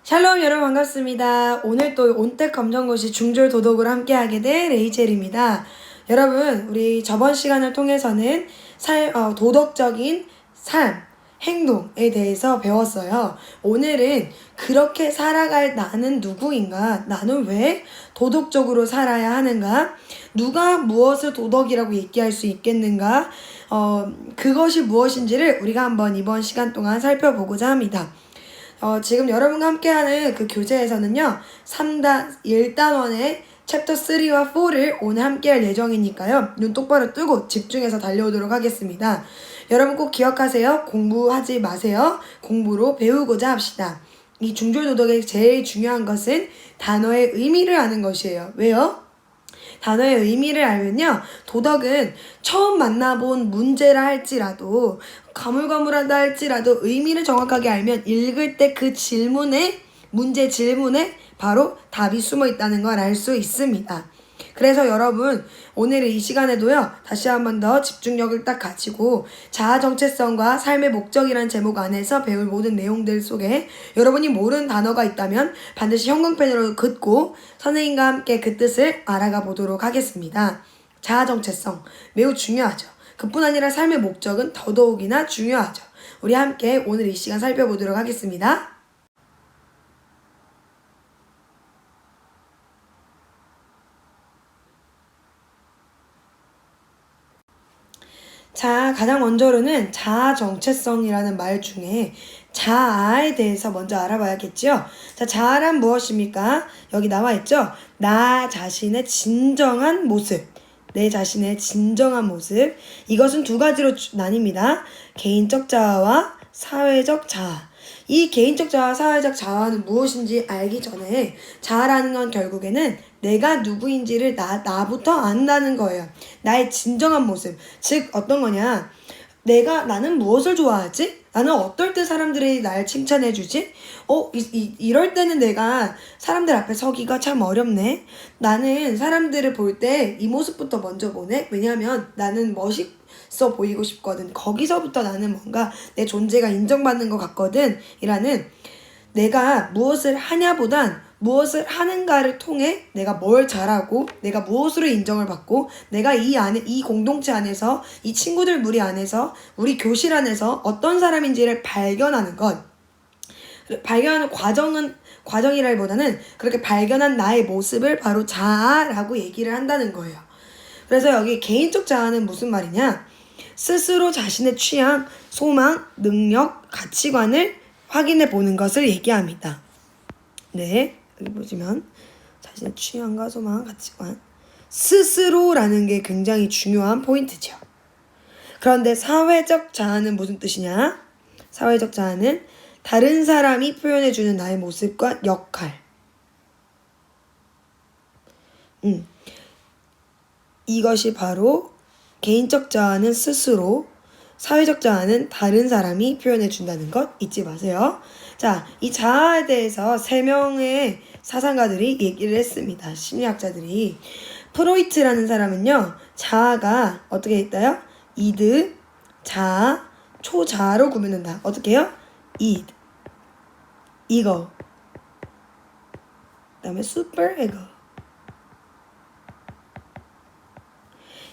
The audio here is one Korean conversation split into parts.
샬롬 여러분 반갑습니다. 오늘 또 온택 검정고시 중졸 도덕으로 함께하게 된 레이첼입니다. 여러분 우리 저번 시간을 통해서는 도덕적인 삶, 행동에 대해서 배웠어요. 오늘은 그렇게 살아갈 나는 누구인가? 나는 왜 도덕적으로 살아야 하는가? 누가 무엇을 도덕이라고 얘기할 수 있겠는가? 그것이 무엇인지를 우리가 한번 이번 시간 동안 살펴보고자 합니다. 지금 여러분과 함께하는 그 교재에서는요, 1단원의 챕터 3와 4를 오늘 함께할 예정이니까요, 눈 똑바로 뜨고 집중해서 달려오도록 하겠습니다. 여러분 꼭 기억하세요. 공부하지 마세요. 공부로 배우고자 합시다. 이 중졸도덕의 제일 중요한 것은 단어의 의미를 아는 것이에요. 왜요? 단어의 의미를 알면요, 도덕은 처음 만나본 문제라 할지라도 가물가물하다 할지라도 의미를 정확하게 알면 읽을 때 그 문제 질문에 바로 답이 숨어 있다는 걸 알 수 있습니다. 그래서 여러분 오늘 이 시간에도요, 다시 한 번 더 집중력을 딱 가지고 자아 정체성과 삶의 목적이라는 제목 안에서 배울 모든 내용들 속에 여러분이 모르는 단어가 있다면 반드시 형광펜으로 긋고 선생님과 함께 그 뜻을 알아가 보도록 하겠습니다. 자아 정체성 매우 중요하죠. 그뿐 아니라 삶의 목적은 더더욱이나 중요하죠. 우리 함께 오늘 이 시간 살펴보도록 하겠습니다. 자, 가장 먼저로는 자아 정체성이라는 말 중에 자아에 대해서 먼저 알아봐야겠죠. 자, 자아란 무엇입니까? 여기 나와 있죠. 나 자신의 진정한 모습. 내 자신의 진정한 모습. 이것은 두 가지로 나뉩니다. 개인적 자아와 사회적 자아. 이 개인적 자아와 사회적 자아는 무엇인지 알기 전에 자아라는 건 결국에는 내가 누구인지를 나부터 안다는 거예요. 나의 진정한 모습. 즉 어떤 거냐. 나는 무엇을 좋아하지? 나는 어떨 때 사람들이 날 칭찬해주지? 이럴 때는 내가 사람들 앞에 서기가 참 어렵네. 나는 사람들을 볼 때 이 모습부터 먼저 보네. 왜냐하면 나는 멋있어 보이고 싶거든. 거기서부터 나는 뭔가 내 존재가 인정받는 것 같거든. 이라는 내가 무엇을 하냐보단 무엇을 하는가를 통해 내가 뭘 잘하고 내가 무엇으로 인정을 받고 내가 이 공동체 안에서 이 친구들 무리 안에서 우리 교실 안에서 어떤 사람인지를 발견하는 것. 발견하는 과정이라기보다는 그렇게 발견한 나의 모습을 바로 자아라고 얘기를 한다는 거예요. 그래서 여기 개인적 자아는 무슨 말이냐? 스스로 자신의 취향, 소망, 능력, 가치관을 확인해 보는 것을 얘기합니다. 네, 여기 보시면 자신의 취향과 소망, 가치관, 스스로라는 게 굉장히 중요한 포인트죠. 그런데 사회적 자아는 무슨 뜻이냐? 사회적 자아는 다른 사람이 표현해주는 나의 모습과 역할. 이것이 바로 개인적 자아는 스스로, 사회적 자아는 다른 사람이 표현해준다는 것 잊지 마세요. 자, 이 자아에 대해서 3명의 사상가들이 얘기를 했습니다. 심리학자들이. 프로이트라는 사람은요, 자아가 어떻게 있다요? 이드, 자아, 초자아로 구분된다. 어떻게 해요? id, 이거, 그 다음에 슈퍼에고.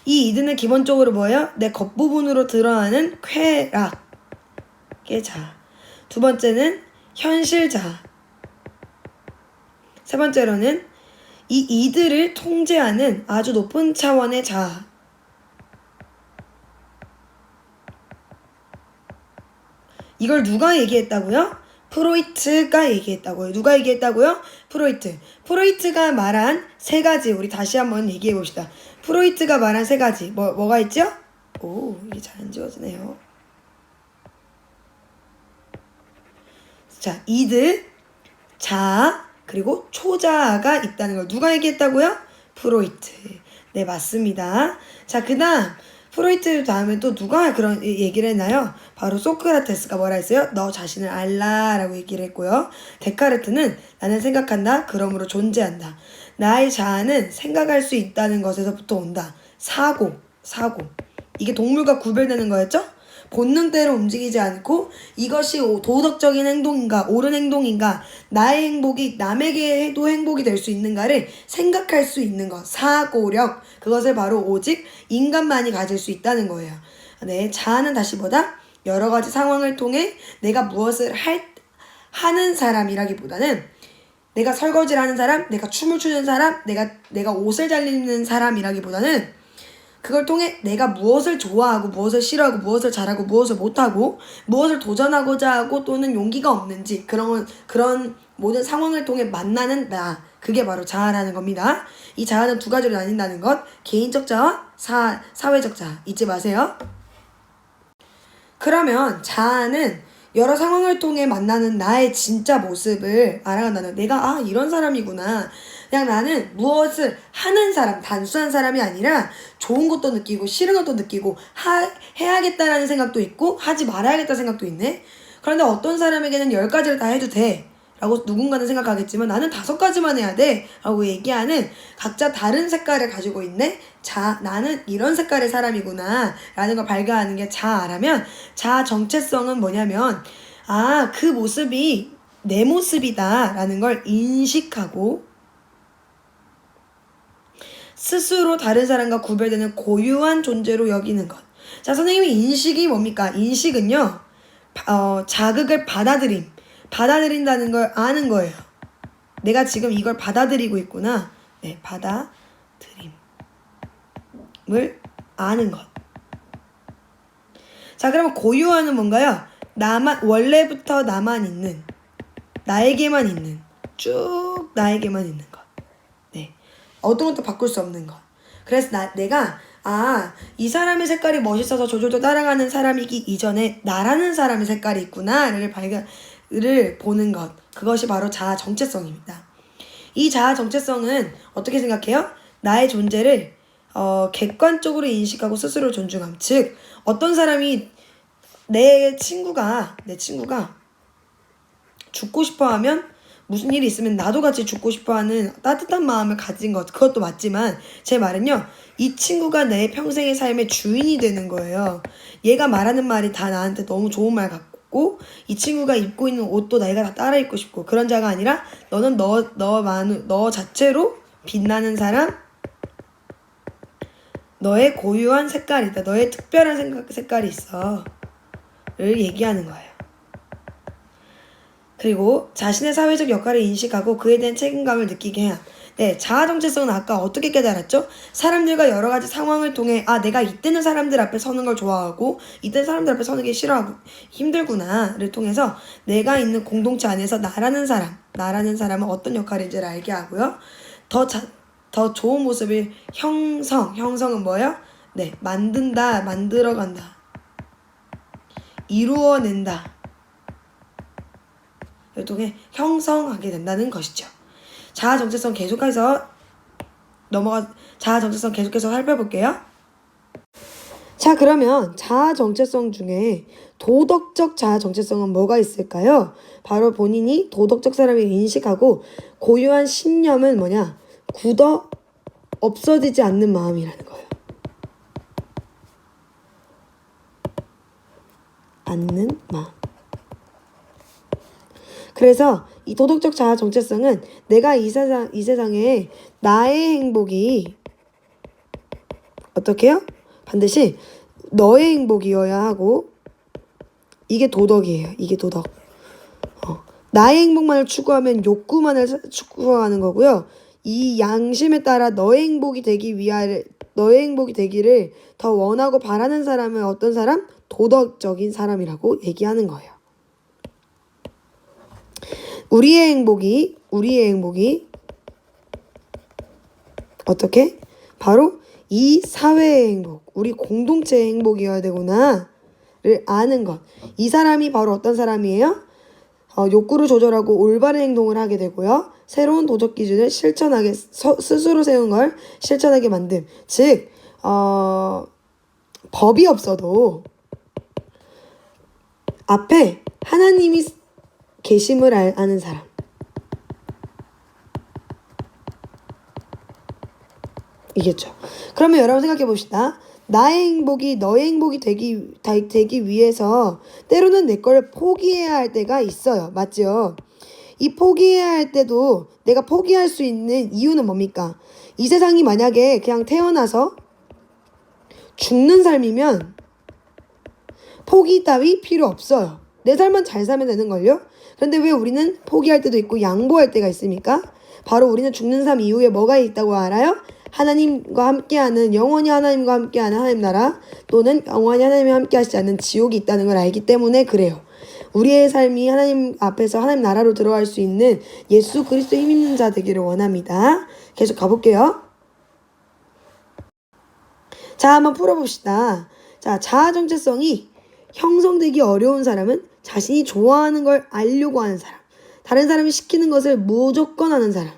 이 이드는 기본적으로 뭐예요? 내 겉부분으로 드러나는 쾌락의 자아. 두 번째는 현실 자아. 세 번째로는 이 이들을 통제하는 아주 높은 차원의 자아. 이걸 누가 얘기했다고요? 프로이트가 얘기했다고요. 누가 얘기했다고요? 프로이트. 프로이트가 말한 3가지 우리 다시 한번 얘기해 봅시다. 프로이트가 말한 3가지 뭐가 있죠? 오, 이게 잘 안 지워지네요. 자, 이드, 자아, 그리고 초자아가 있다는 걸 누가 얘기했다고요? 프로이트. 네, 맞습니다. 자, 그 다음 프로이트 다음에 또 누가 그런 얘기를 했나요? 바로 소크라테스가 뭐라 했어요? 너 자신을 알라라고 얘기를 했고요. 데카르트는 나는 생각한다. 그러므로 존재한다. 나의 자아는 생각할 수 있다는 것에서부터 온다. 사고. 이게 동물과 구별되는 거였죠? 본능대로 움직이지 않고 이것이 도덕적인 행동인가 옳은 행동인가 나의 행복이 남에게도 행복이 될 수 있는가를 생각할 수 있는 것 사고력 그것을 바로 오직 인간만이 가질 수 있다는 거예요. 네, 자아는 다시 뭐다? 여러 가지 상황을 통해 내가 무엇을 하는 사람이라기보다는 내가 설거지를 하는 사람, 내가 춤을 추는 사람, 내가 옷을 잘 입는 사람이라기보다는 그걸 통해 내가 무엇을 좋아하고 무엇을 싫어하고 무엇을 잘하고 무엇을 못하고 무엇을 도전하고자 하고 또는 용기가 없는지 그런 모든 상황을 통해 만나는 나 그게 바로 자아라는 겁니다. 이 자아는 두 가지로 나뉜다는 것 개인적 자아, 사회적 자아 잊지 마세요. 그러면 자아는 여러 상황을 통해 만나는 나의 진짜 모습을 알아간다는 내가 이런 사람이구나. 그냥 나는 무엇을 하는 사람, 단순한 사람이 아니라 좋은 것도 느끼고 싫은 것도 느끼고 해야겠다라는 생각도 있고 하지 말아야겠다는 생각도 있네. 그런데 어떤 사람에게는 10가지를 다 해도 돼. 라고 누군가는 생각하겠지만 나는 5가지만 해야 돼. 라고 얘기하는 각자 다른 색깔을 가지고 있네. 나는 이런 색깔의 사람이구나. 라는 걸 발견하는 게 자아라면 자아 정체성은 뭐냐면 그 모습이 내 모습이다. 라는 걸 인식하고 스스로 다른 사람과 구별되는 고유한 존재로 여기는 것. 자, 선생님이 인식이 뭡니까? 인식은요. 자극을 받아들인다는 걸 아는 거예요. 내가 지금 이걸 받아들이고 있구나. 네, 받아들임을 아는 것. 자, 그러면 고유한은 뭔가요? 원래부터 나만 있는, 나에게만 있는, 쭉 나에게만 있는 것. 네, 어떤 것도 바꿀 수 없는 것. 그래서 내가 이 사람의 색깔이 멋있어서 조절도 따라가는 사람이기 이전에 나라는 사람의 색깔이 있구나를 보는 것. 그것이 바로 자아 정체성입니다. 이 자아 정체성은 어떻게 생각해요? 나의 존재를 객관적으로 인식하고 스스로 존중함. 즉 어떤 사람이 내 친구가 죽고 싶어하면 무슨 일이 있으면 나도 같이 죽고 싶어하는 따뜻한 마음을 가진 것 그것도 맞지만 제 말은요. 이 친구가 내 평생의 삶의 주인이 되는 거예요. 얘가 말하는 말이 다 나한테 너무 좋은 말 같고 이 친구가 입고 있는 옷도 내가 다 따라 입고 싶고 그런 자가 아니라 너는 너 자체로 빛나는 사람 너의 고유한 색깔이다. 너의 특별한 색깔이 있어 를 얘기하는 거예요. 그리고 자신의 사회적 역할을 인식하고 그에 대한 책임감을 느끼게 해야. 네, 자아 정체성은 아까 어떻게 깨달았죠? 사람들과 여러 가지 상황을 통해 내가 이때는 사람들 앞에 서는 걸 좋아하고 이때는 사람들 앞에 서는 게 싫어하고 힘들구나를 통해서 내가 있는 공동체 안에서 나라는 사람은 어떤 역할인지를 알게 하고요. 더 좋은 모습을 형성은 뭐예요? 네, 만들어간다. 이루어낸다. 를 통해 형성하게 된다는 것이죠. 자아 정체성 계속해서 살펴볼게요. 자, 그러면 자아 정체성 중에 도덕적 자아 정체성은 뭐가 있을까요? 바로 본인이 도덕적 사람을 인식하고 고유한 신념은 뭐냐? 굳어 없어지지 않는 마음이라는 거예요. 않는 마음. 그래서 이 도덕적 자아 정체성은 내가 이 세상에 나의 행복이 어떻게 해요? 반드시 너의 행복이어야 하고 이게 도덕이에요. 이게 도덕. 나의 행복만을 추구하면 욕구만을 추구하는 거고요. 이 양심에 따라 너의 행복이 되기를 더 원하고 바라는 사람은 어떤 사람? 도덕적인 사람이라고 얘기하는 거예요. 우리의 행복이 어떻게? 바로 이 사회의 행복, 우리 공동체의 행복이어야 되구나를 아는 것. 이 사람이 바로 어떤 사람이에요? 욕구를 조절하고 올바른 행동을 하게 되고요. 새로운 도덕 기준을 스스로 세운 걸 실천하게 만듦. 즉, 법이 없어도 앞에 하나님이 계심을 아는 사람. 이겠죠. 그러면 여러분 생각해 봅시다. 나의 행복이 너의 행복이 되기 위해서 때로는 내 걸 포기해야 할 때가 있어요. 맞죠? 이 포기해야 할 때도 내가 포기할 수 있는 이유는 뭡니까? 이 세상이 만약에 그냥 태어나서 죽는 삶이면 포기 따위 필요 없어요. 내 삶만 잘 살면 되는걸요? 그런데 왜 우리는 포기할 때도 있고 양보할 때가 있습니까? 바로 우리는 죽는 삶 이후에 뭐가 있다고 알아요? 하나님과 함께하는, 영원히 하나님과 함께하는 하나님 나라, 또는 영원히 하나님과 함께하시지 않는 지옥이 있다는 걸 알기 때문에 그래요. 우리의 삶이 하나님 앞에서 하나님 나라로 들어갈 수 있는 예수 그리스도 힘 있는 자 되기를 원합니다. 계속 가볼게요. 자, 한번 풀어봅시다. 자, 자아 정체성이 형성되기 어려운 사람은 자신이 좋아하는 걸 알려고 하는 사람, 다른 사람이 시키는 것을 무조건 하는 사람,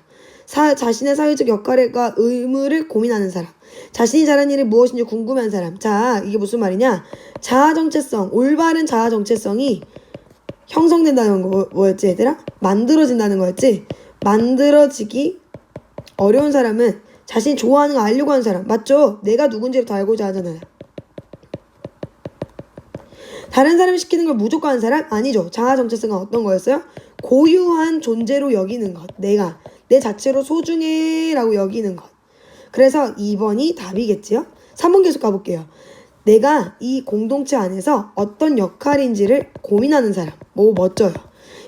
자신의 사회적 역할과 의무를 고민하는 사람, 자신이 잘한 일이 무엇인지 궁금한 사람. 자, 이게 무슨 말이냐? 자아 정체성, 올바른 자아 정체성이 형성된다는 거 뭐였지 얘들아? 만들어진다는 거였지? 만들어지기 어려운 사람은 자신이 좋아하는 거 알려고 하는 사람. 맞죠? 내가 누군지를 더 알고자 하잖아요. 다른 사람이 시키는 걸 무조건 하는 사람? 아니죠. 자아 정체성은 어떤 거였어요? 고유한 존재로 여기는 것. 내가 내 자체로 소중해 라고 여기는 것. 그래서 2번이 답이겠지요? 3번 계속 가볼게요. 내가 이 공동체 안에서 어떤 역할인지를 고민하는 사람. 오, 멋져요.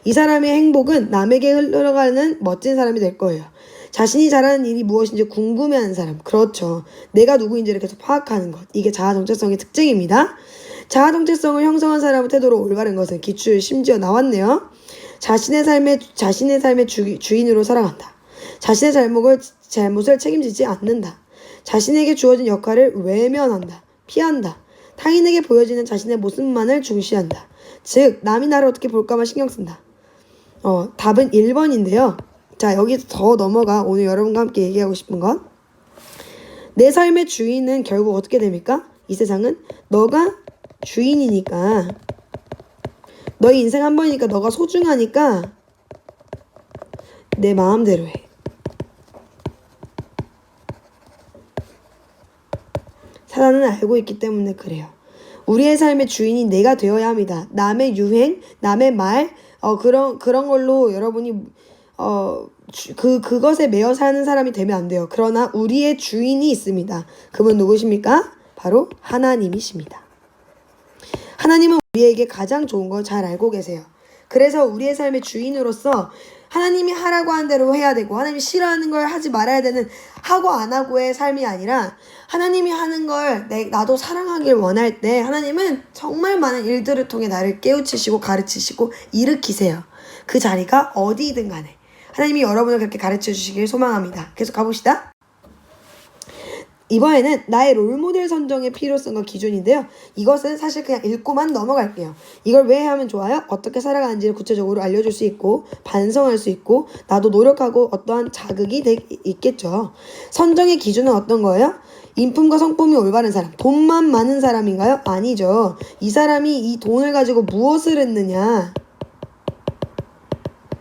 이 사람의 행복은 남에게 흘러가는 멋진 사람이 될 거예요. 자신이 잘하는 일이 무엇인지 궁금해하는 사람. 그렇죠. 내가 누구인지를 계속 파악하는 것. 이게 자아 정체성의 특징입니다. 자아 정체성을 형성한 사람의 태도로 올바른 것은 기출 심지어 나왔네요. 자신의 삶의 주인으로 살아간다. 자신의 잘못을 책임지지 않는다. 자신에게 주어진 역할을 외면한다. 피한다. 타인에게 보여지는 자신의 모습만을 중시한다. 즉 남이 나를 어떻게 볼까만 신경 쓴다. 답은 1번인데요. 자, 여기서 더 넘어가 오늘 여러분과 함께 얘기하고 싶은 건 내 삶의 주인은 결국 어떻게 됩니까? 이 세상은 너가 주인이니까, 너의 인생 한 번이니까, 너가 소중하니까 내 마음대로 해. 사단은 알고 있기 때문에 그래요. 우리의 삶의 주인이 내가 되어야 합니다. 남의 유행, 남의 말, 그런 걸로 여러분이 그것에 매여 사는 사람이 되면 안 돼요. 그러나 우리의 주인이 있습니다. 그분 누구십니까? 바로 하나님이십니다. 하나님은 우리에게 가장 좋은 걸 잘 알고 계세요. 그래서 우리의 삶의 주인으로서 하나님이 하라고 한 대로 해야 되고, 하나님이 싫어하는 걸 하지 말아야 되는 하고 안 하고의 삶이 아니라, 하나님이 하는 걸 나도 사랑하길 원할 때 하나님은 정말 많은 일들을 통해 나를 깨우치시고 가르치시고 일으키세요. 그 자리가 어디든 간에 하나님이 여러분을 그렇게 가르쳐 주시길 소망합니다. 계속 가봅시다. 이번에는 나의 롤모델 선정의 필요성과 기준인데요. 이것은 사실 그냥 읽고만 넘어갈게요. 이걸 왜 하면 좋아요? 어떻게 살아가는지를 구체적으로 알려줄 수 있고, 반성할 수 있고, 나도 노력하고 어떠한 자극이 있겠죠. 선정의 기준은 어떤 거예요? 인품과 성품이 올바른 사람, 돈만 많은 사람인가요? 아니죠. 이 사람이 이 돈을 가지고 무엇을 했느냐.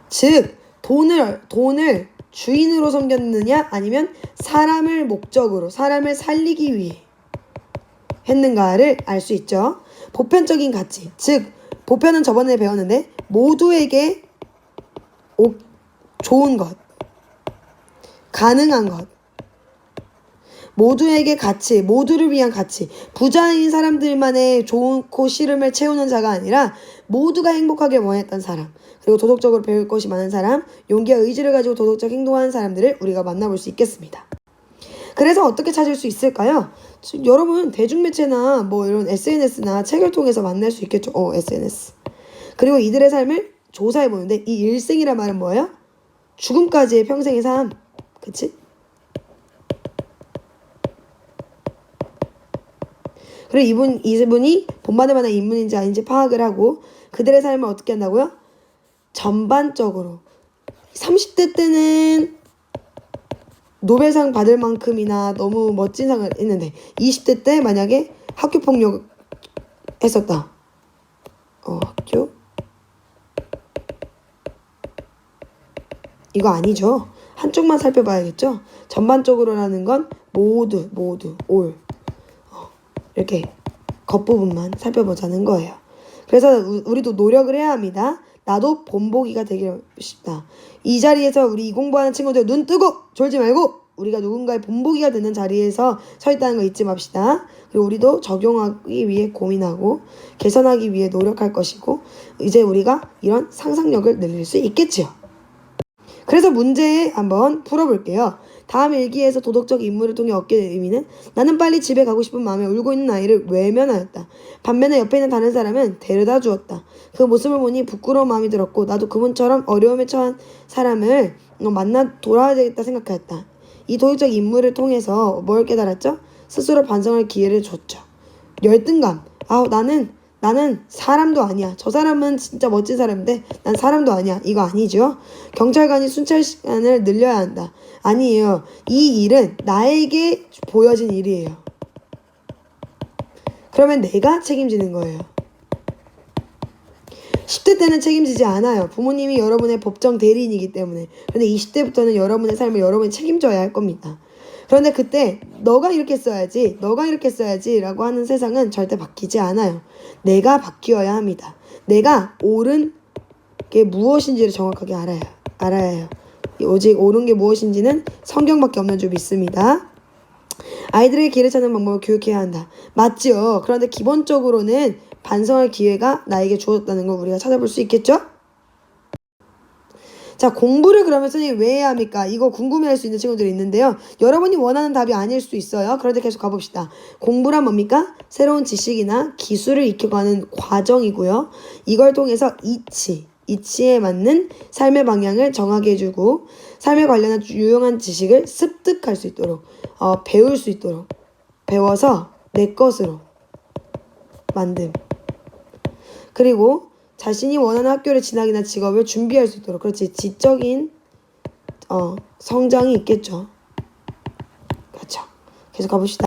즉 돈을 주인으로 섬겼느냐, 아니면 사람을 목적으로, 사람을 살리기 위해 했는가를 알 수 있죠. 보편적인 가치, 즉 보편은 저번에 배웠는데 모두에게 좋은 것, 가능한 것, 모두에게 가치, 모두를 위한 가치, 부자인 사람들만의 좋고 싫음을 채우는 자가 아니라 모두가 행복하게 원했던 사람, 그리고 도덕적으로 배울 것이 많은 사람, 용기와 의지를 가지고 도덕적 행동하는 사람들을 우리가 만나볼 수 있겠습니다. 그래서 어떻게 찾을 수 있을까요? 여러분 대중매체나 뭐 이런 SNS나 책을 통해서 만날 수 있겠죠. SNS. 그리고 이들의 삶을 조사해보는데, 이 일생이란 말은 뭐예요? 죽음까지의 평생의 삶. 그치? 그리고 이분이 본받을 만한 인물인지 아닌지 파악을 하고 그들의 삶을 어떻게 한다고요? 전반적으로 30대 때는 노벨상 받을 만큼이나 너무 멋진 상을 했는데 20대 때 만약에 학교폭력 했었다. 학교? 이거 아니죠. 한쪽만 살펴봐야겠죠. 전반적으로라는 건 모두 올. 이렇게 겉부분만 살펴보자는 거예요. 그래서 우리도 노력을 해야 합니다. 나도 본보기가 되고 싶다. 이 자리에서 우리 이 공부하는 친구들 눈 뜨고 졸지 말고 우리가 누군가의 본보기가 되는 자리에서 서 있다는 거 잊지 맙시다. 그리고 우리도 적용하기 위해 고민하고 개선하기 위해 노력할 것이고 이제 우리가 이런 상상력을 늘릴 수 있겠지요. 그래서 문제 한번 풀어볼게요. 다음 일기에서 도덕적 임무를 통해 얻게 된 의미는 나는 빨리 집에 가고 싶은 마음에 울고 있는 아이를 외면하였다. 반면에 옆에 있는 다른 사람은 데려다 주었다. 그 모습을 보니 부끄러운 마음이 들었고 나도 그분처럼 어려움에 처한 사람을 만나 돌아와야 되겠다 생각하였다. 이 도덕적 임무를 통해서 뭘 깨달았죠? 스스로 반성할 기회를 줬죠. 열등감. 나는 사람도 아니야. 저 사람은 진짜 멋진 사람인데 난 사람도 아니야. 이거 아니죠. 경찰관이 순찰 시간을 늘려야 한다. 아니에요. 이 일은 나에게 보여진 일이에요. 그러면 내가 책임지는 거예요. 10대 때는 책임지지 않아요. 부모님이 여러분의 법정 대리인이기 때문에. 그런데 20대부터는 여러분의 삶을 여러분이 책임져야 할 겁니다. 그런데 그때 너가 이렇게 써야지 라고 하는 세상은 절대 바뀌지 않아요. 내가 바뀌어야 합니다. 내가 옳은 게 무엇인지를 정확하게 알아야 해요. 오직 옳은 게 무엇인지는 성경밖에 없는 줄 믿습니다. 아이들에게 길을 찾는 방법을 교육해야 한다. 맞죠? 그런데 기본적으로는 반성할 기회가 나에게 주어졌다는 걸 우리가 찾아볼 수 있겠죠? 자, 공부를 그러면 선생님 왜 해야 합니까? 이거 궁금해할 수 있는 친구들이 있는데요. 여러분이 원하는 답이 아닐 수도 있어요. 그런데 계속 가봅시다. 공부란 뭡니까? 새로운 지식이나 기술을 익혀가는 과정이고요. 이걸 통해서 이치에 맞는 삶의 방향을 정하게 해주고 삶에 관련한 유용한 지식을 습득할 수 있도록 배울 수 있도록 배워서 내 것으로 만듦. 그리고 자신이 원하는 학교를 진학이나 직업을 준비할 수 있도록 그렇지 지적인 성장이 있겠죠. 그렇죠. 계속 가봅시다.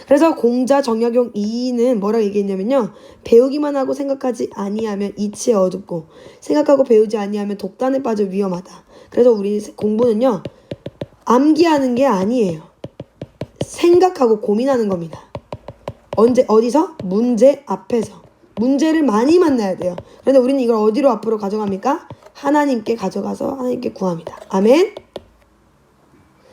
그래서 공자 정약용 2는 뭐라고 얘기했냐면요. 배우기만 하고 생각하지 아니하면 이치에 어둡고 생각하고 배우지 아니하면 독단에 빠져 위험하다. 그래서 우리 공부는요. 암기하는 게 아니에요. 생각하고 고민하는 겁니다. 어디서? 문제 앞에서. 문제를 많이 만나야 돼요. 그런데 우리는 이걸 어디로 앞으로 가져갑니까? 하나님께 가져가서 하나님께 구합니다. 아멘?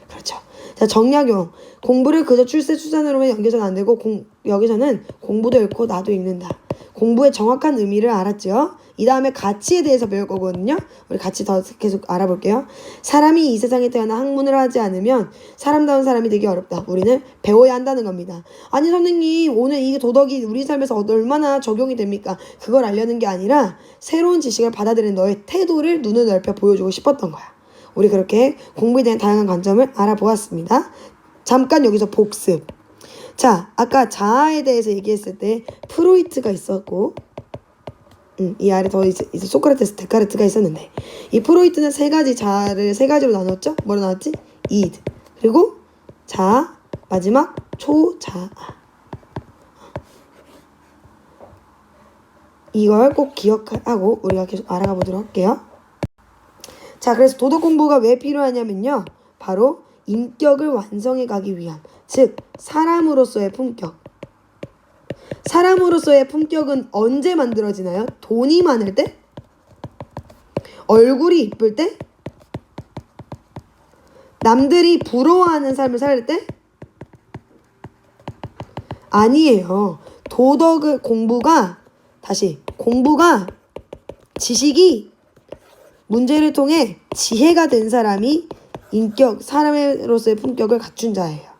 그렇죠. 자, 정약용. 공부를 그저 출세추산으로만 여겨서는 안 되고 여기서는 공부도 읽고 나도 읽는다. 공부의 정확한 의미를 알았죠. 이 다음에 가치에 대해서 배울 거거든요. 우리 가치 더 계속 알아볼게요. 사람이 이 세상에 태어나 학문을 하지 않으면 사람다운 사람이 되기 어렵다. 우리는 배워야 한다는 겁니다. 아니 선생님 오늘 이 도덕이 우리 삶에서 얼마나 적용이 됩니까? 그걸 알려는 게 아니라 새로운 지식을 받아들이는 너의 태도를 눈을 넓혀 보여주고 싶었던 거야. 우리 그렇게 공부에 대한 다양한 관점을 알아보았습니다. 잠깐 여기서 복습. 자, 아까 자아에 대해서 얘기했을 때 프로이트가 있었고 이 아래 더 이제 소크라테스, 데카르트가 있었는데 이 프로이트는 세 가지 자아를 세 가지로 나눴죠? 뭐로 나눴지? 이드 그리고 자아 마지막 초자아. 이걸 꼭 기억하고 우리가 계속 알아가 보도록 할게요. 자, 그래서 도덕 공부가 왜 필요하냐면요. 바로 인격을 완성해 가기 위함. 즉 사람으로서의 품격. 사람으로서의 품격은 언제 만들어지나요? 돈이 많을 때? 얼굴이 이쁠 때? 남들이 부러워하는 삶을 살 때? 아니에요. 공부가 지식이 문제를 통해 지혜가 된 사람이 사람으로서의 품격을 갖춘 자예요.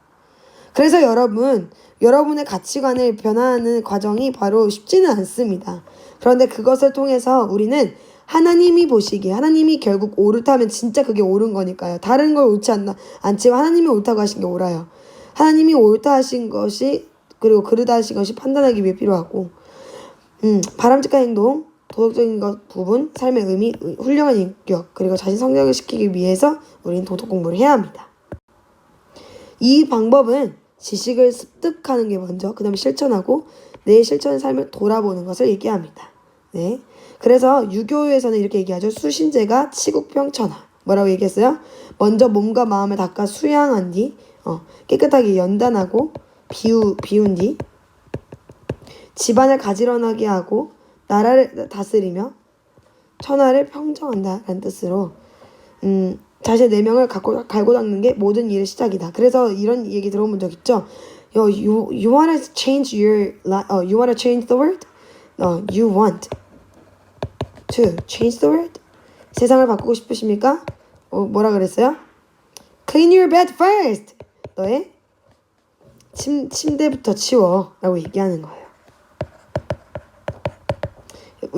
그래서 여러분의 가치관을 변화하는 과정이 바로 쉽지는 않습니다. 그런데 그것을 통해서 우리는 하나님이 보시기에 하나님이 결국 옳다면 진짜 그게 옳은 거니까요. 다른 걸 옳지 않지만 하나님이 옳다고 하신 게 옳아요. 하나님이 옳다 하신 것이 그리고 그르다 하신 것이 판단하기 위해 필요하고 바람직한 행동, 도덕적인 부분, 삶의 의미, 훌륭한 인격 그리고 자신 성장을 시키기 위해서 우리는 도덕 공부를 해야 합니다. 이 방법은 지식을 습득하는 게 먼저 그 다음에 실천하고 내 실천의 삶을 돌아보는 것을 얘기합니다. 네, 그래서 유교에서는 이렇게 얘기하죠. 수신제가 치국평천하. 뭐라고 얘기했어요? 먼저 몸과 마음을 닦아 수양한 뒤 깨끗하게 연단하고 비운 뒤 집안을 가지런하게 하고 나라를 다스리며 천하를 평정한다 라는 뜻으로 자신의 내면을 갈고 닦는 게 모든 일의 시작이다. 그래서 이런 얘기 들어본 적 있죠? You wanna change you wanna change the world? No, you want to change the world? 세상을 바꾸고 싶으십니까? 뭐라 그랬어요? Clean your bed first. 너의 침대부터 치워 라고 얘기하는 거예요.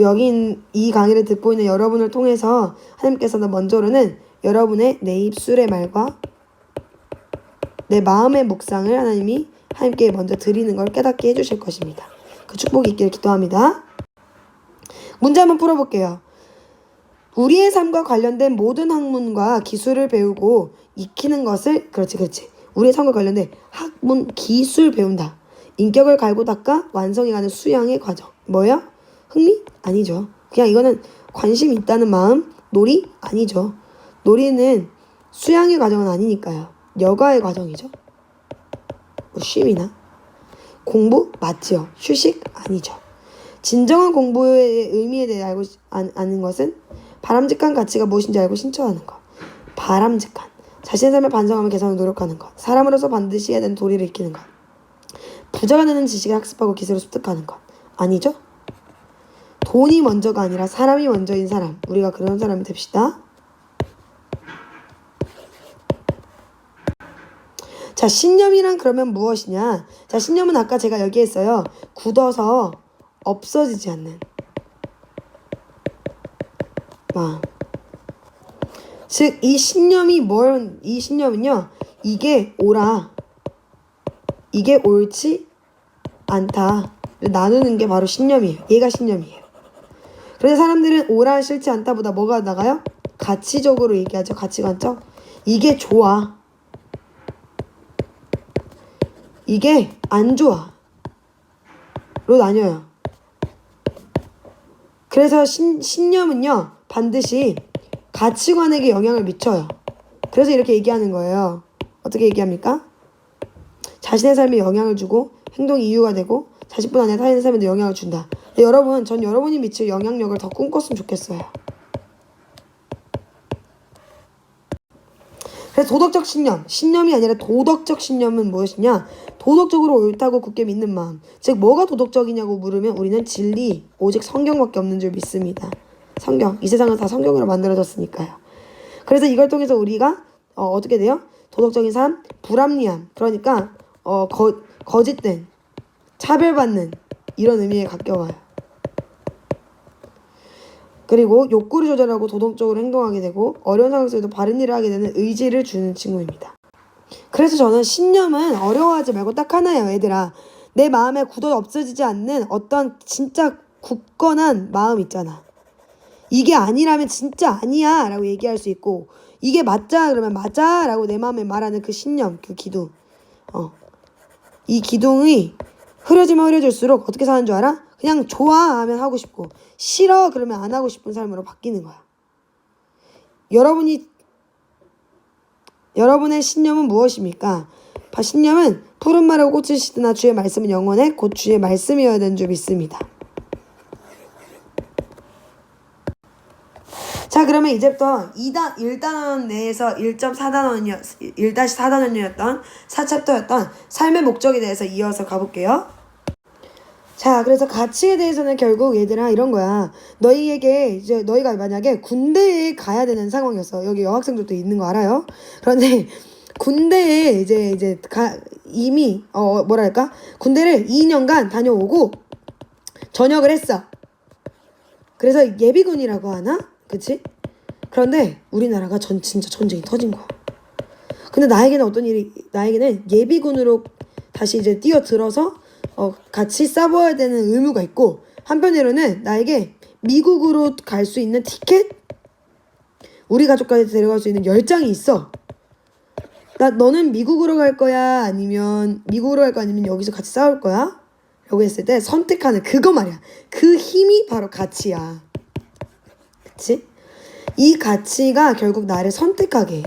여기 이 강의를 듣고 있는 여러분을 통해서 하나님께서는 먼저로는 여러분의 내 입술의 말과 내 마음의 묵상을 하나님께 먼저 드리는 걸 깨닫게 해주실 것입니다. 그 축복이 있기를 기도합니다. 문제 한번 풀어볼게요. 우리의 삶과 관련된 모든 학문과 기술을 배우고 익히는 것을 그렇지 우리의 삶과 관련된 학문 기술 배운다. 인격을 갈고 닦아 완성해가는 수양의 과정. 뭐예요? 흥미? 아니죠. 그냥 이거는 관심 있다는 마음. 놀이? 아니죠. 놀이는 수양의 과정은 아니니까요. 여가의 과정이죠. 뭐 쉼이나 공부? 맞지요. 휴식? 아니죠. 진정한 공부의 의미에 대해 아는 것은 바람직한 가치가 무엇인지 알고 신청하는 것. 바람직한. 자신의 삶을 반성하며 개선을 노력하는 것. 사람으로서 반드시 해야 되는 도리를 익히는 것. 부자가 되는 지식을 학습하고 기술을 습득하는 것. 아니죠? 돈이 먼저가 아니라 사람이 먼저인 사람. 우리가 그런 사람이 됩시다. 자, 신념이란 그러면 무엇이냐? 자, 신념은 아까 제가 얘기했어요. 굳어서 없어지지 않는 마음. 즉, 이 신념은요, 이게 옳아. 이게 옳지 않다. 나누는 게 바로 신념이에요. 얘가 신념이에요. 그래서 사람들은 옳아, 싫지 않다보다 뭐가 나가요? 가치적으로 얘기하죠. 가치관적. 이게 좋아. 이게 안 좋아. 로 나뉘어요. 그래서 신념은요, 반드시 가치관에게 영향을 미쳐요. 그래서 이렇게 얘기하는 거예요. 어떻게 얘기합니까? 자신의 삶에 영향을 주고 행동 이유가 되고 자신뿐 아니라 타인의 삶에도 영향을 준다. 여러분, 전 여러분이 미칠 영향력을 더 꿈꿨으면 좋겠어요. 그래서 도덕적 신념이 아니라 도덕적 신념은 무엇이냐? 도덕적으로 옳다고 굳게 믿는 마음. 즉 뭐가 도덕적이냐고 물으면 우리는 진리, 오직 성경밖에 없는 줄 믿습니다. 성경, 이 세상은 다 성경으로 만들어졌으니까요. 그래서 이걸 통해서 우리가 어떻게 돼요? 도덕적인 삶, 불합리함, 그러니까 거짓된, 차별받는 이런 의미에 가까워요. 그리고 욕구를 조절하고 도덕적으로 행동하게 되고 어려운 상황 속에도 바른 일을 하게 되는 의지를 주는 친구입니다. 그래서 저는 신념은 어려워하지 말고 딱 하나예요. 얘들아, 내 마음에 굳어 없어지지 않는 어떤 진짜 굳건한 마음 있잖아. 이게 아니라면 진짜 아니야 라고 얘기할 수 있고, 이게 맞자 그러면 맞아 라고 내 마음에 말하는 그 신념, 그 기둥. 이 기둥이 흐려지면 흐려질수록 어떻게 사는 줄 알아? 그냥 좋아하면 하고 싶고 싫어 그러면 안 하고 싶은 삶으로 바뀌는 거야. 여러분의 신념은 무엇입니까? 신념은 푸른 말하고 꽃을 시드나 주의 말씀은 영원해 곧 주의 말씀이어야 되는 줄 믿습니다. 자, 그러면 이제부터 1단원 내에서 1-4단원이었던 4챕터였던 삶의 목적에 대해서 이어서 가볼게요. 자, 그래서 가치에 대해서는 결국 얘들아 이런 거야. 너희가 만약에 군대에 가야 되는 상황이었어. 여기 여학생들도 있는 거 알아요? 그런데 군대에 이미 군대를 2년간 다녀오고 전역을 했어. 그래서 예비군이라고 하나? 그치? 그런데 우리나라가 진짜 전쟁이 터진 거야. 근데 나에게는 예비군으로 다시 뛰어들어서 같이 싸워야 되는 의무가 있고, 한편으로는 나에게 미국으로 갈 수 있는 티켓? 우리 가족까지 데려갈 수 있는 열장이 있어. 너는 미국으로 갈 거야? 아니면 여기서 같이 싸울 거야? 라고 했을 때 선택하는 그거 말이야. 그 힘이 바로 가치야. 그치? 이 가치가 결국 나를 선택하게 해.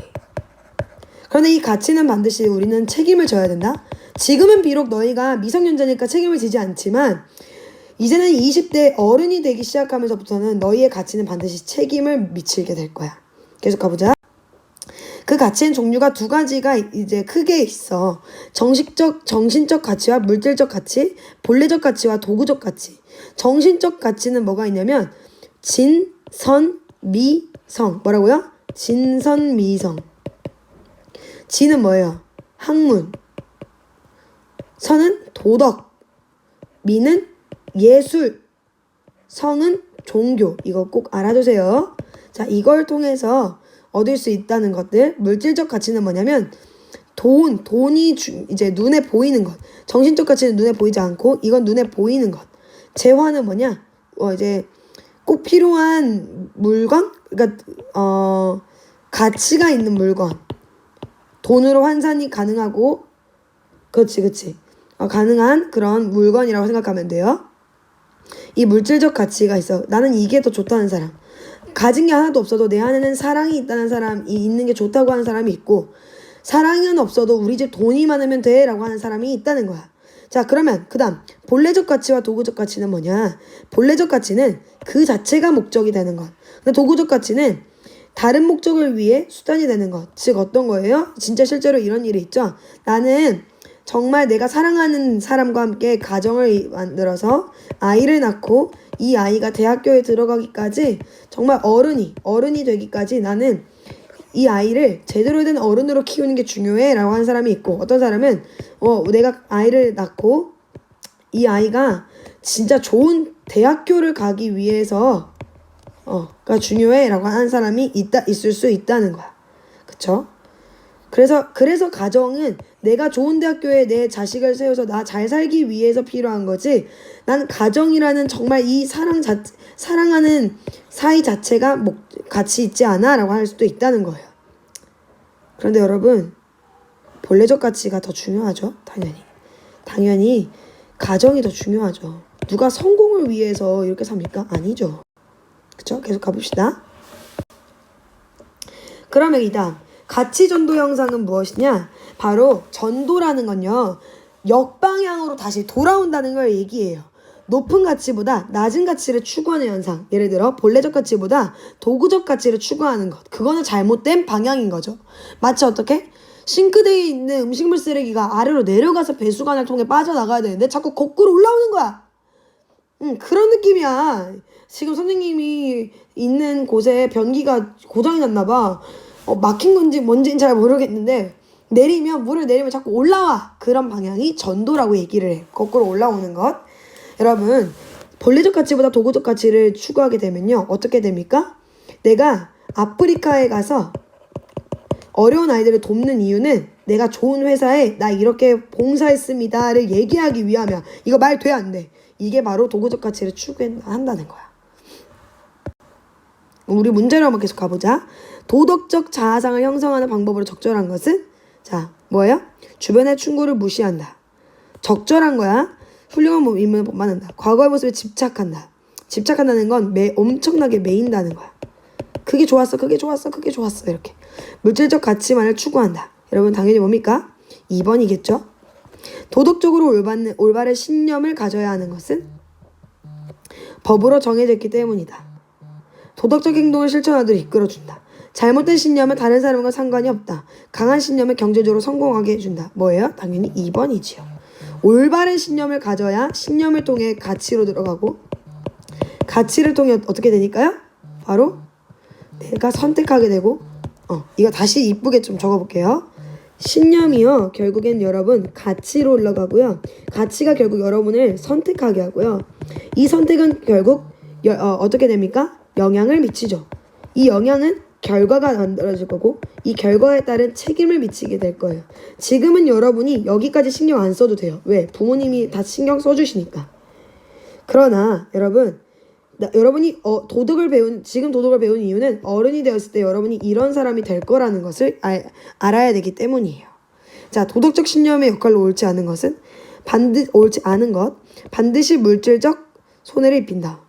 그런데 이 가치는 반드시 우리는 책임을 져야 된다. 지금은 비록 너희가 미성년자니까 책임을 지지 않지만 이제는 20대 어른이 되기 시작하면서부터는 너희의 가치는 반드시 책임을 미치게 될 거야. 계속 가보자. 그 가치는 종류가 두 가지가 이제 크게 있어. 정신적 가치와 물질적 가치, 본래적 가치와 도구적 가치. 정신적 가치는 뭐가 있냐면 진선미성. 뭐라고요? 진선미성. 진은 뭐예요? 학문. 선은 도덕. 미는 예술. 성은 종교. 이거 꼭 알아두세요. 자, 이걸 통해서 얻을 수 있다는 것들. 물질적 가치는 뭐냐면 돈이 이제 눈에 보이는 것. 정신적 가치는 눈에 보이지 않고 이건 눈에 보이는 것. 재화는 뭐냐? 이제 꼭 필요한 물건? 그러니까 가치가 있는 물건. 돈으로 환산이 가능하고 그렇지. 가능한 그런 물건이라고 생각하면 돼요. 이 물질적 가치가 있어. 나는 이게 더 좋다는 사람. 가진 게 하나도 없어도 내 안에는 사랑이 있다는 사람이 있는 게 좋다고 하는 사람이 있고, 사랑은 없어도 우리 집 돈이 많으면 돼 라고 하는 사람이 있다는 거야. 자, 그러면 그 다음 본래적 가치와 도구적 가치는 뭐냐? 본래적 가치는 그 자체가 목적이 되는 것. 근데 도구적 가치는 다른 목적을 위해 수단이 되는 것. 즉 어떤 거예요? 진짜 실제로 이런 일이 있죠. 나는 정말 내가 사랑하는 사람과 함께 가정을 만들어서 아이를 낳고 이 아이가 대학교에 들어가기까지 정말 어른이 되기까지 나는 이 아이를 제대로 된 어른으로 키우는 게 중요해 라고 하는 사람이 있고, 어떤 사람은 내가 아이를 낳고 이 아이가 진짜 좋은 대학교를 가기 위해서 가 중요해 라고 하는 사람이 있을 수 있다는 거야. 그쵸? 그래서 가정은 내가 좋은 대학교에 내 자식을 세워서 나 잘 살기 위해서 필요한 거지, 난 가정이라는 정말 이 사랑하는 사이 자체가 가치 있지 않아 라고 할 수도 있다는 거예요. 그런데 여러분, 본래적 가치가 더 중요하죠. 당연히 가정이 더 중요하죠. 누가 성공을 위해서 이렇게 삽니까? 아니죠. 그쵸? 계속 가봅시다. 그러면 이 다음 가치 전도 형상은 무엇이냐? 바로 전도라는 건요, 역방향으로 다시 돌아온다는 걸 얘기해요. 높은 가치보다 낮은 가치를 추구하는 현상. 예를 들어 본래적 가치보다 도구적 가치를 추구하는 것. 그거는 잘못된 방향인 거죠. 마치 어떻게? 싱크대에 있는 음식물 쓰레기가 아래로 내려가서 배수관을 통해 빠져나가야 되는데 자꾸 거꾸로 올라오는 거야. 그런 느낌이야. 지금 선생님이 있는 곳에 변기가 고장이 났나 봐. 막힌 건지 뭔지는 잘 모르겠는데 물을 내리면 자꾸 올라와. 그런 방향이 전도라고 얘기를 해. 거꾸로 올라오는 것. 여러분, 본래적 가치보다 도구적 가치를 추구하게 되면요, 어떻게 됩니까? 내가 아프리카에 가서 어려운 아이들을 돕는 이유는 내가 좋은 회사에 나 이렇게 봉사했습니다를 얘기하기 위함이야. 이거 말 돼 안 돼? 이게 바로 도구적 가치를 추구한다는 거야. 우리 문제로 한번 계속 가보자. 도덕적 자아상을 형성하는 방법으로 적절한 것은? 자, 뭐예요? 주변의 충고를 무시한다. 적절한 거야. 훌륭한 몸임을 본받는다. 과거의 모습에 집착한다. 집착한다는 건 엄청나게 매인다는 거야. 그게 좋았어 이렇게. 물질적 가치만을 추구한다. 여러분, 당연히 뭡니까? 2번이겠죠? 도덕적으로 올바른 신념을 가져야 하는 것은 법으로 정해졌기 때문이다. 도덕적 행동을 실천하도록 이끌어준다. 잘못된 신념은 다른 사람과 상관이 없다. 강한 신념은 경제적으로 성공하게 해준다. 뭐예요? 당연히 2번이지요. 올바른 신념을 가져야 신념을 통해 가치로 들어가고, 가치를 통해 어떻게 되니까요? 바로 내가 선택하게 되고, 이거 다시 이쁘게 좀 적어볼게요. 신념이요, 결국엔 여러분 가치로 올라가고요. 가치가 결국 여러분을 선택하게 하고요. 이 선택은 결국 어떻게 됩니까? 영향을 미치죠. 이 영향은 결과가 만들어질 거고, 이 결과에 따른 책임을 미치게 될 거예요. 지금은 여러분이 여기까지 신경 안 써도 돼요. 왜? 부모님이 다 신경 써주시니까. 그러나 여러분이 지금 도덕을 배운 이유는 어른이 되었을 때 여러분이 이런 사람이 될 거라는 것을 알아야 되기 때문이에요. 자, 도덕적 신념의 역할로 옳지 않은 것, 반드시 물질적 손해를 입힌다.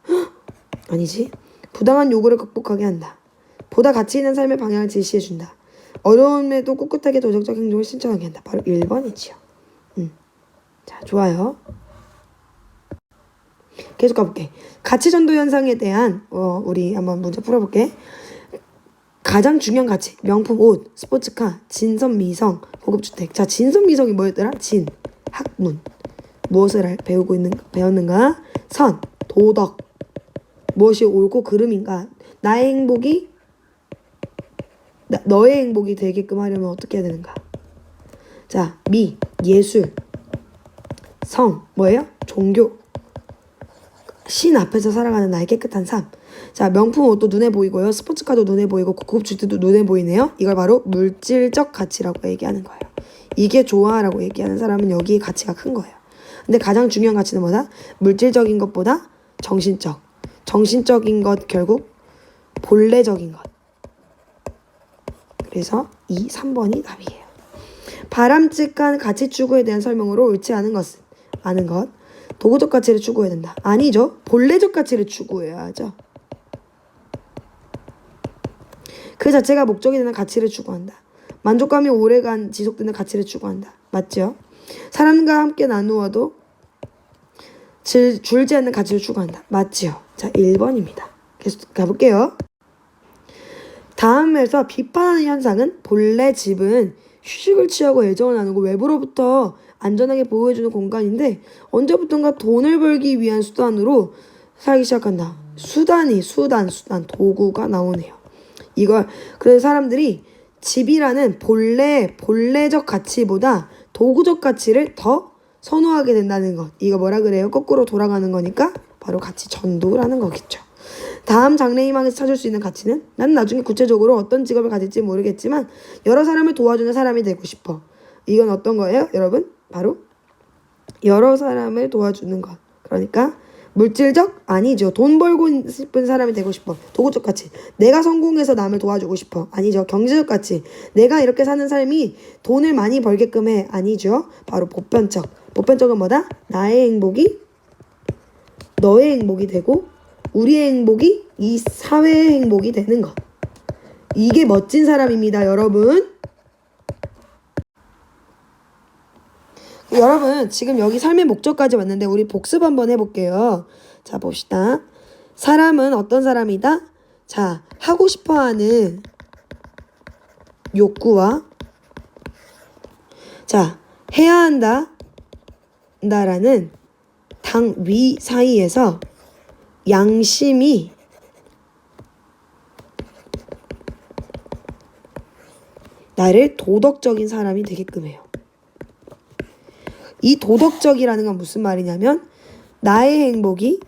아니지. 부당한 요구를 극복하게 한다. 보다 가치 있는 삶의 방향을 제시해준다. 어려움에도 꿋꿋하게 도덕적 행동을 실천하게 한다. 바로 1번이지요. 자, 좋아요. 계속 가볼게. 가치 전도 현상에 대한 우리 한번 문제 풀어볼게. 가장 중요한 가치. 명품 옷, 스포츠카, 진선 미성, 고급주택. 자, 진선 미성이 뭐였더라? 진, 학문. 무엇을 배웠는가? 선, 도덕. 무엇이 옳고 그름인가? 나의 행복이 너의 행복이 되게끔 하려면 어떻게 해야 되는가? 자, 미, 예술. 성, 뭐예요? 종교. 신 앞에서 살아가는 나의 깨끗한 삶. 자, 명품 옷도 눈에 보이고요. 스포츠카도 눈에 보이고 고급주택도 눈에 보이네요. 이걸 바로 물질적 가치라고 얘기하는 거예요. 이게 좋아라고 얘기하는 사람은 여기에 가치가 큰 거예요. 근데 가장 중요한 가치는 뭐다? 물질적인 것보다 정신적. 정신적인 것 결국 본래적인 것. 그래서 2, 3번이 답이에요. 바람직한 가치 추구에 대한 설명으로 옳지 않은 것은 아는 것. 도구적 가치를 추구해야 된다. 아니죠. 본래적 가치를 추구해야 하죠. 그 자체가 목적이 되는 가치를 추구한다. 만족감이 오래간 지속되는 가치를 추구한다. 맞죠? 사람과 함께 나누어도 줄지 않는 가치를 추구한다. 맞지요? 자, 1번입니다. 계속 가볼게요. 다음에서 비판하는 현상은 본래 집은 휴식을 취하고 애정을 나누고 외부로부터 안전하게 보호해주는 공간인데 언제부턴가 돈을 벌기 위한 수단으로 살기 시작한다. 수단, 도구가 나오네요. 그래서 사람들이 집이라는 본래적 가치보다 도구적 가치를 더 선호하게 된다는 것. 이거 뭐라 그래요? 거꾸로 돌아가는 거니까 바로 가치 전도라는 거겠죠. 다음 장래희망에서 찾을 수 있는 가치는 난 나중에 구체적으로 어떤 직업을 가질지 모르겠지만 여러 사람을 도와주는 사람이 되고 싶어. 이건 어떤 거예요? 여러분? 바로 여러 사람을 도와주는 것. 그러니까 물질적? 아니죠. 돈 벌고 싶은 사람이 되고 싶어. 도구적 가치. 내가 성공해서 남을 도와주고 싶어. 아니죠. 경제적 가치. 내가 이렇게 사는 삶이 돈을 많이 벌게끔 해. 아니죠. 바로 보편적. 보편적은 뭐다? 나의 행복이 너의 행복이 되고 우리의 행복이 이 사회의 행복이 되는 것. 이게 멋진 사람입니다, 여러분. 여러분, 지금 여기 삶의 목적까지 왔는데 우리 복습 한번 해볼게요. 자, 봅시다. 사람은 어떤 사람이다? 자, 하고 싶어하는 욕구와 자, 해야 한다라는 당위 사이에서 양심이 나를 도덕적인 사람이 되게끔 해요. 이 도덕적이라는 건 무슨 말이냐면 나의 행복이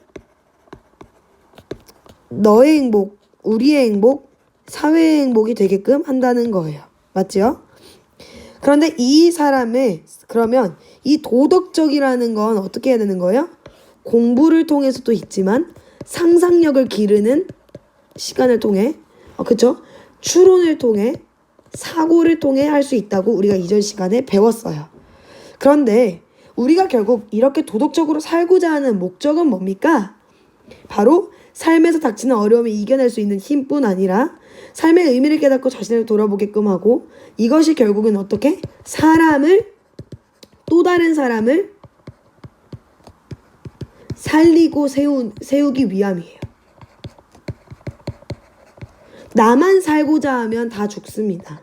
너의 행복, 우리의 행복, 사회의 행복이 되게끔 한다는 거예요. 맞죠? 그런데 그러면 이 도덕적이라는 건 어떻게 해야 되는 거예요? 공부를 통해서도 있지만 상상력을 기르는 시간을 통해 그쵸? 추론을 통해 사고를 통해 할 수 있다고 우리가 이전 시간에 배웠어요. 그런데 우리가 결국 이렇게 도덕적으로 살고자 하는 목적은 뭡니까? 바로 삶에서 닥치는 어려움을 이겨낼 수 있는 힘뿐 아니라 삶의 의미를 깨닫고 자신을 돌아보게끔 하고 이것이 결국은 어떻게? 또 다른 사람을 살리고 세우기 위함이에요. 나만 살고자 하면 다 죽습니다.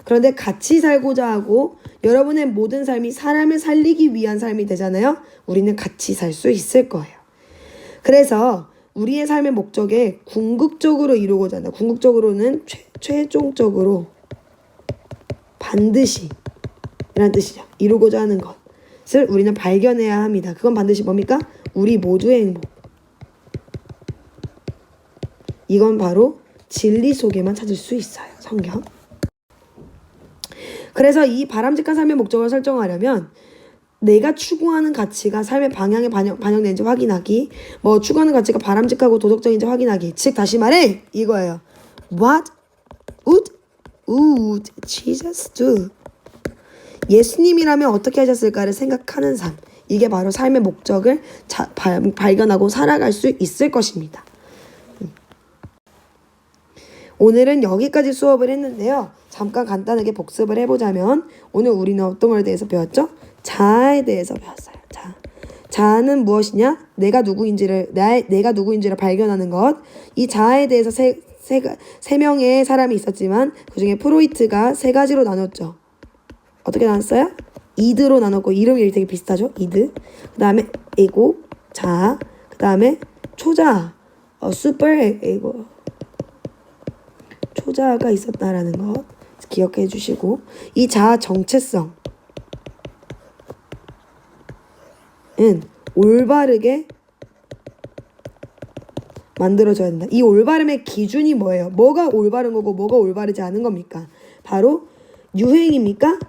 그런데 같이 살고자 하고 여러분의 모든 삶이 사람을 살리기 위한 삶이 되잖아요. 우리는 같이 살 수 있을 거예요. 그래서 우리의 삶의 목적에 궁극적으로 이루고자 한다. 궁극적으로는 최종적으로 반드시 이란 뜻이죠. 이루고자 하는 것을 우리는 발견해야 합니다. 그건 반드시 뭡니까? 우리 모두의 행복. 이건 바로 진리 속에만 찾을 수 있어요. 성경. 그래서 이 바람직한 삶의 목적을 설정하려면 내가 추구하는 가치가 삶의 방향에 반영되는지 확인하기, 추구하는 가치가 바람직하고 도덕적인지 확인하기. 즉 다시 말해 이거예요. What would Jesus do? 예수님이라면 어떻게 하셨을까를 생각하는 삶. 이게 바로 삶의 목적을 발견하고 살아갈 수 있을 것입니다. 오늘은 여기까지 수업을 했는데요. 잠깐 간단하게 복습을 해보자면 오늘 우리는 어떤 거에 대해서 배웠죠? 자아에 대해서 배웠어요. 자아는 무엇이냐? 내가 누구인지를 발견하는 것. 이 자아에 대해서 세 명의 사람이 있었지만 그중에 프로이트가 세 가지로 나눴죠. 어떻게 나눴어요? 이드로 나눴고 이름이 되게 비슷하죠? 이드. 그 다음에 에고, 자아. 그 다음에 초자아, 슈퍼 에고. 초자아가 있었다라는 것 기억해 주시고, 이 자아 정체성 올바르게 만들어져야 된다. 이 올바름의 기준이 뭐예요? 뭐가 올바른 거고 뭐가 올바르지 않은 겁니까? 바로 유행입니까?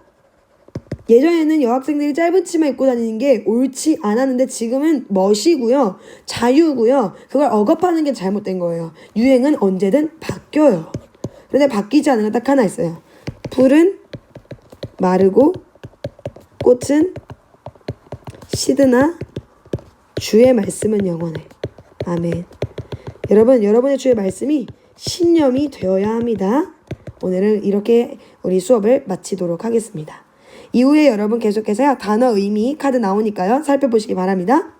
예전에는 여학생들이 짧은 치마 입고 다니는 게 옳지 않았는데 지금은 멋이고요. 자유고요. 그걸 억압하는 게 잘못된 거예요. 유행은 언제든 바뀌어요. 그런데 바뀌지 않은 건 딱 하나 있어요. 풀은 마르고 꽃은 시드나 주의 말씀은 영원해. 아멘. 여러분, 여러분의 주의 말씀이 신념이 되어야 합니다. 오늘은 이렇게 우리 수업을 마치도록 하겠습니다. 이후에 여러분 계속해서 단어 의미 카드 나오니까요. 살펴보시기 바랍니다.